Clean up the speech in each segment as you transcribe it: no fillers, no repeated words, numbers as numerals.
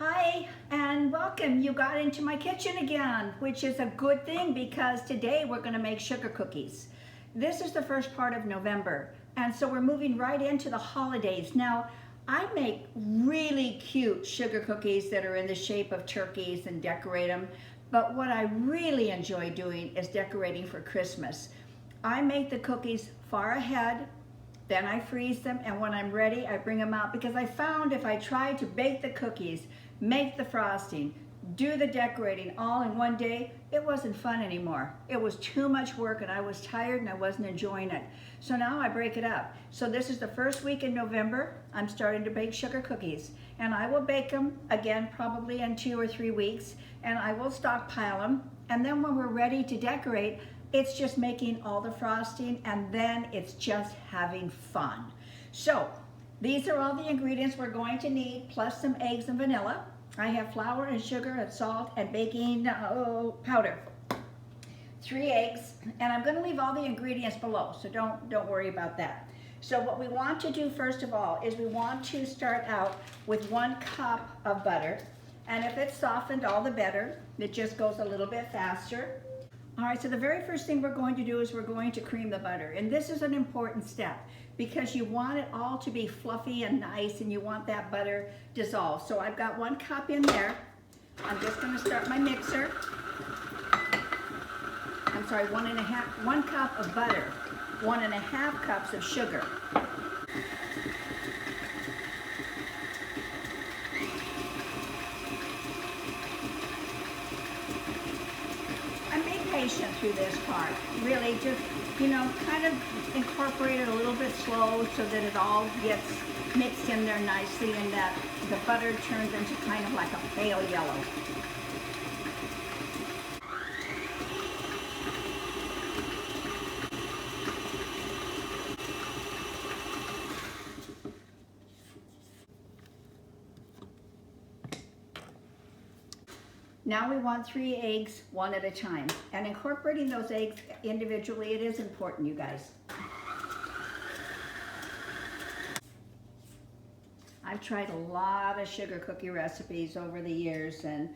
Hi and welcome. You got into my kitchen again, which is a good thing because today we're going to make sugar cookies. This is the first part of November, and so we're moving right into the holidays. Now, I make really cute sugar cookies that are in the shape of turkeys and decorate them, but what I really enjoy doing is decorating for Christmas. I make the cookies far ahead, then I freeze them, and when I'm ready, I bring them out because I found if I tried to bake the cookies, make the frosting, do the decorating all in one day, it wasn't fun anymore. It was too much work and I was tired and I wasn't enjoying it. So now I break it up. So this is the first week in November. I'm starting to bake sugar cookies, and I will bake them again probably in 2 or 3 weeks, and I will stockpile them. And then when we're ready to decorate, it's just making all the frosting, and then it's just having fun. So these are all the ingredients we're going to need, plus some eggs and vanilla. I have flour and sugar and salt and baking powder. 3 eggs, and I'm going to leave all the ingredients below, so don't worry about that. So what we want to do first of all is we want to start out with 1 cup of butter, and if it's softened, all the better. It just goes a little bit faster. All right, so the very first thing we're going to do is we're going to cream the butter, and this is an important step because you want it all to be fluffy and nice, and you want that butter dissolved. So I've got 1 cup in there. I'm just going to start my mixer. I'm sorry, 1 cup of butter, 1½ cups of sugar. Patient through this part. Really just, kind of incorporate it a little bit slow so that it all gets mixed in there nicely and that the butter turns into kind of like a pale yellow. Now we want 3 eggs, 1 at a time. And incorporating those eggs individually, it is important, you guys. I've tried a lot of sugar cookie recipes over the years, and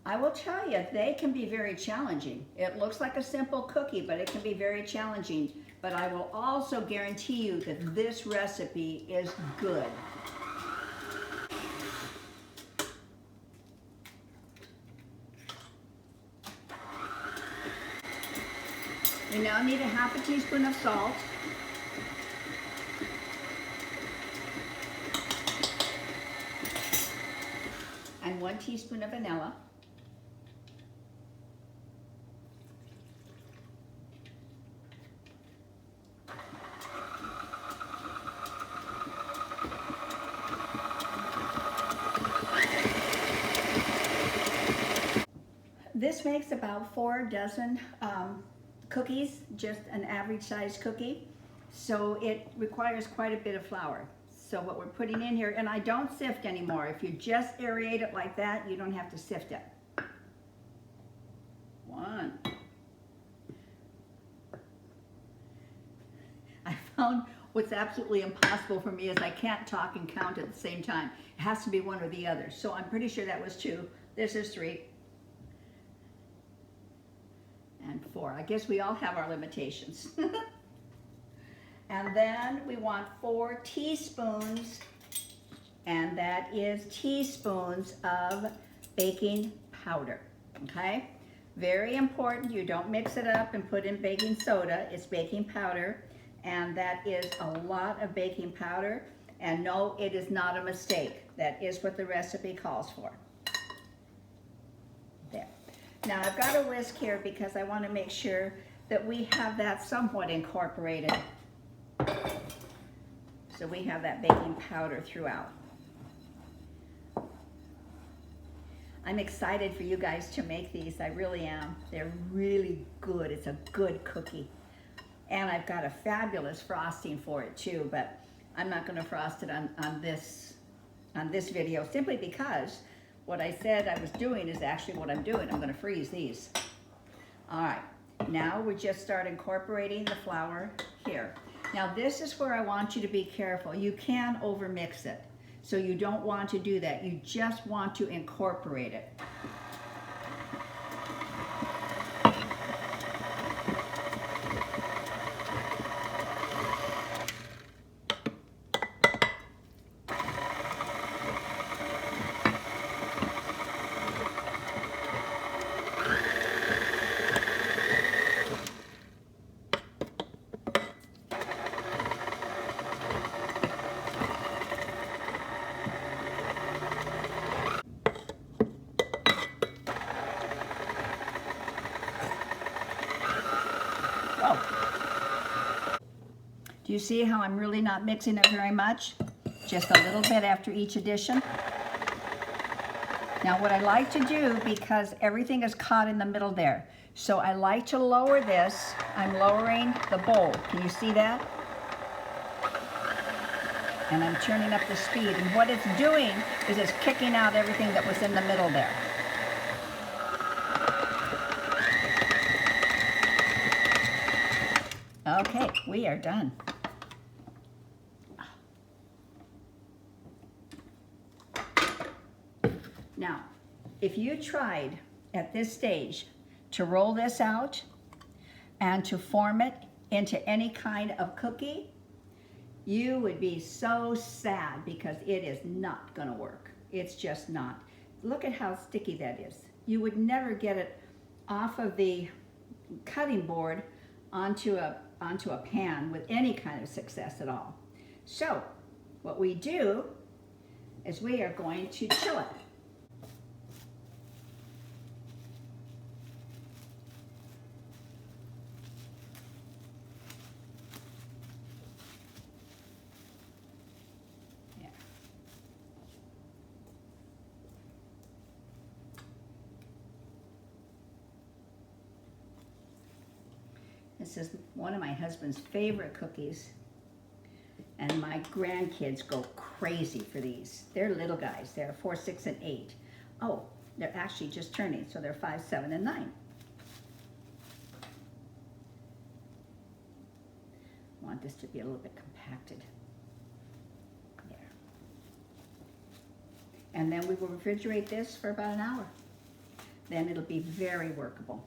I will tell you, they can be very challenging. It looks like a simple cookie, but it can be very challenging. But I will also guarantee you that this recipe is good. We now need a ½ teaspoon of salt. And 1 teaspoon of vanilla. This makes about 4 dozen cookies, just an average size cookie. So it requires quite a bit of flour. So what we're putting in here, and I don't sift anymore. If you just aerate it like that, you don't have to sift it. 1. I found what's absolutely impossible for me is I can't talk and count at the same time. It has to be one or the other. So I'm pretty sure that was 2. This is 3. And 4. I guess we all have our limitations. And then we want 4 teaspoons, and that is teaspoons of baking powder, okay? Very important, you don't mix it up and put in baking soda, it's baking powder, and that is a lot of baking powder, and no, it is not a mistake. That is what the recipe calls for. There. Now I've got a whisk here because I want to make sure that we have that somewhat incorporated. So we have that baking powder throughout. I'm excited for you guys to make these. I really am. They're really good. It's a good cookie. And I've got a fabulous frosting for it too, but I'm not going to frost it on this video simply because what I said I was doing is actually what I'm doing. I'm going to freeze these. All right, now we just start incorporating the flour here. Now this is where I want you to be careful. You can overmix it. So you don't want to do that. You just want to incorporate it. Do you see how I'm really not mixing it very much? Just a little bit after each addition. Now what I like to do, because everything is caught in the middle there, so I like to lower this. I'm lowering the bowl. Can you see that? And I'm turning up the speed. And what it's doing is it's kicking out everything that was in the middle there. Okay, we are done. Now, if you tried at this stage to roll this out and to form it into any kind of cookie, you would be so sad because it is not going to work. It's just not. Look at how sticky that is. You would never get it off of the cutting board onto a pan with any kind of success at all. So what we do is we are going to chill it. This is one of my husband's favorite cookies, and my grandkids go crazy for these. They're little guys. They're 4, 6, and 8. Oh, they're actually just turning, so they're 5, 7, and 9. I want this to be a little bit compacted. There. And then we will refrigerate this for about an hour. Then it'll be very workable.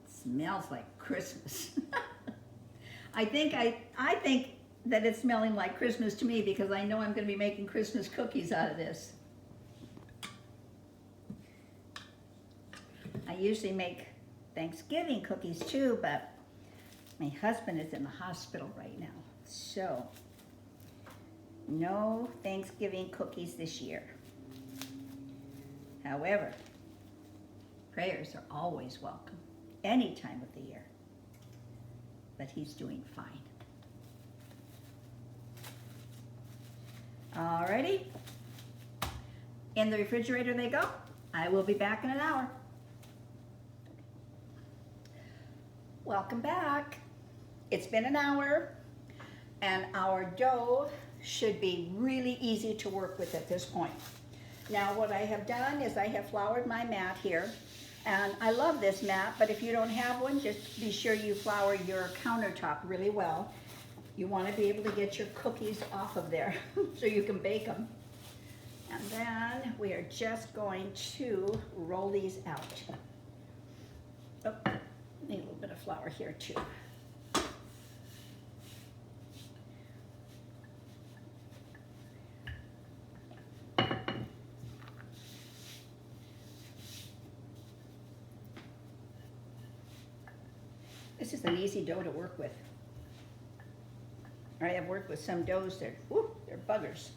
Smells like Christmas. I think that it's smelling like Christmas to me because I know I'm going to be making Christmas cookies out of this. I usually make Thanksgiving cookies too, but my husband is in the hospital right now, so no Thanksgiving cookies this year. However, prayers are always welcome. Any time of the year, but he's doing fine. Alrighty, in the refrigerator they go. I will be back in an hour. Welcome back. It's been an hour, and our dough should be really easy to work with at this point. Now what I have done is I have floured my mat here. And I love this mat, but if you don't have one, just be sure you flour your countertop really well. You want to be able to get your cookies off of there so you can bake them. And then we are just going to roll these out. Oh, need a little bit of flour here too. This is an easy dough to work with. I have worked with some doughs that, whoo, they're buggers.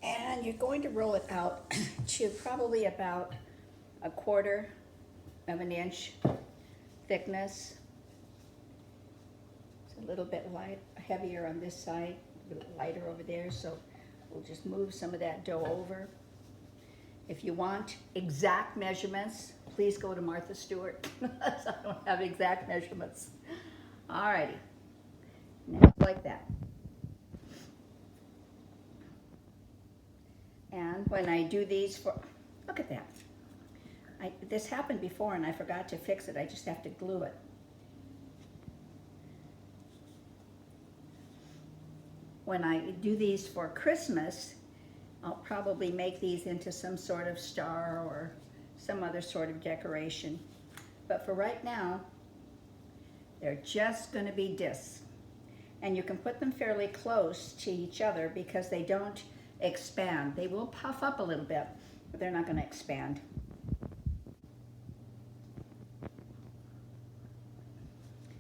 And you're going to roll it out to probably about 1/4 of an inch thickness. A little bit heavier on this side, a little lighter over there, so we'll just move some of that dough over. If you want exact measurements, please go to Martha Stewart. I don't have exact measurements. Alrighty, now like that. And when I do these for, look at that. This happened before and I forgot to fix it. I just have to glue it. When I do these for Christmas, I'll probably make these into some sort of star or some other sort of decoration. But for right now, they're just going to be discs. And you can put them fairly close to each other because they don't expand. They will puff up a little bit, but they're not going to expand.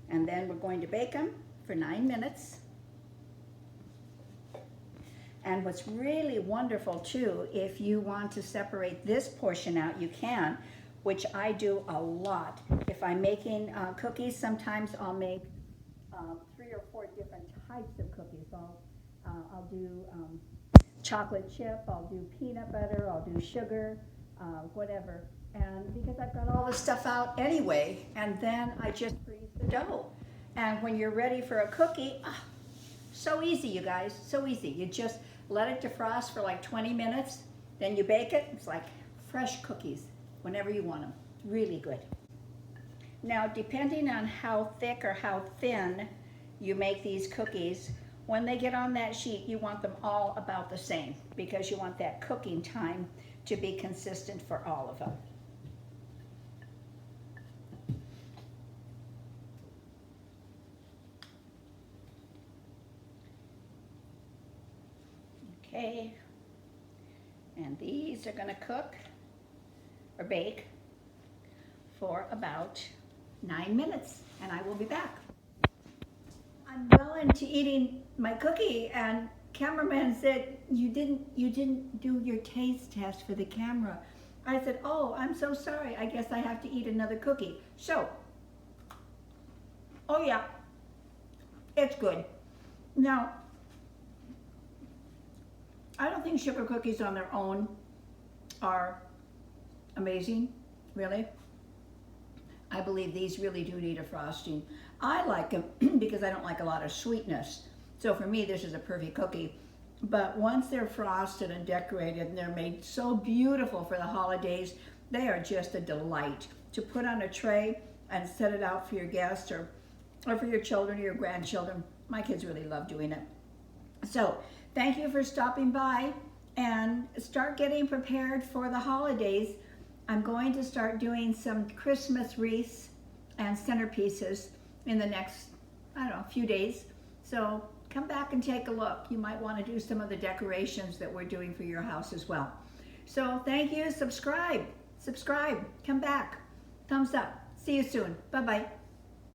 And then we're going to bake them for 9 minutes. And what's really wonderful too, if you want to separate this portion out, you can, which I do a lot. If I'm making cookies, sometimes I'll make 3 or 4 different types of cookies. I'll do chocolate chip, I'll do peanut butter, I'll do sugar, whatever. And because I've got all this stuff out anyway, and then I just freeze the dough. And when you're ready for a cookie, so easy, you guys, so easy. You just let it defrost for like 20 minutes, then you bake it. It's like fresh cookies whenever you want them. Really good. Now, depending on how thick or how thin you make these cookies, when they get on that sheet, you want them all about the same because you want that cooking time to be consistent for all of them. Okay, and these are going to cook or bake for about 9 minutes, and I will be back. I'm well into eating my cookie, and cameraman said, you didn't do your taste test for the camera. I said, oh, I'm so sorry. I guess I have to eat another cookie. So, oh yeah, it's good. Now, I don't think sugar cookies on their own are amazing, really. I believe these really do need a frosting. I like them because I don't like a lot of sweetness. So for me, this is a perfect cookie. But once they're frosted and decorated and they're made so beautiful for the holidays, they are just a delight to put on a tray and set it out for your guests or for your children or your grandchildren. My kids really love doing it. So thank you for stopping by and start getting prepared for the holidays. I'm going to start doing some Christmas wreaths and centerpieces in the next, I don't know, few days. So come back and take a look. You might want to do some of the decorations that we're doing for your house as well. So thank you. Subscribe. Come back. Thumbs up. See you soon. Bye-bye.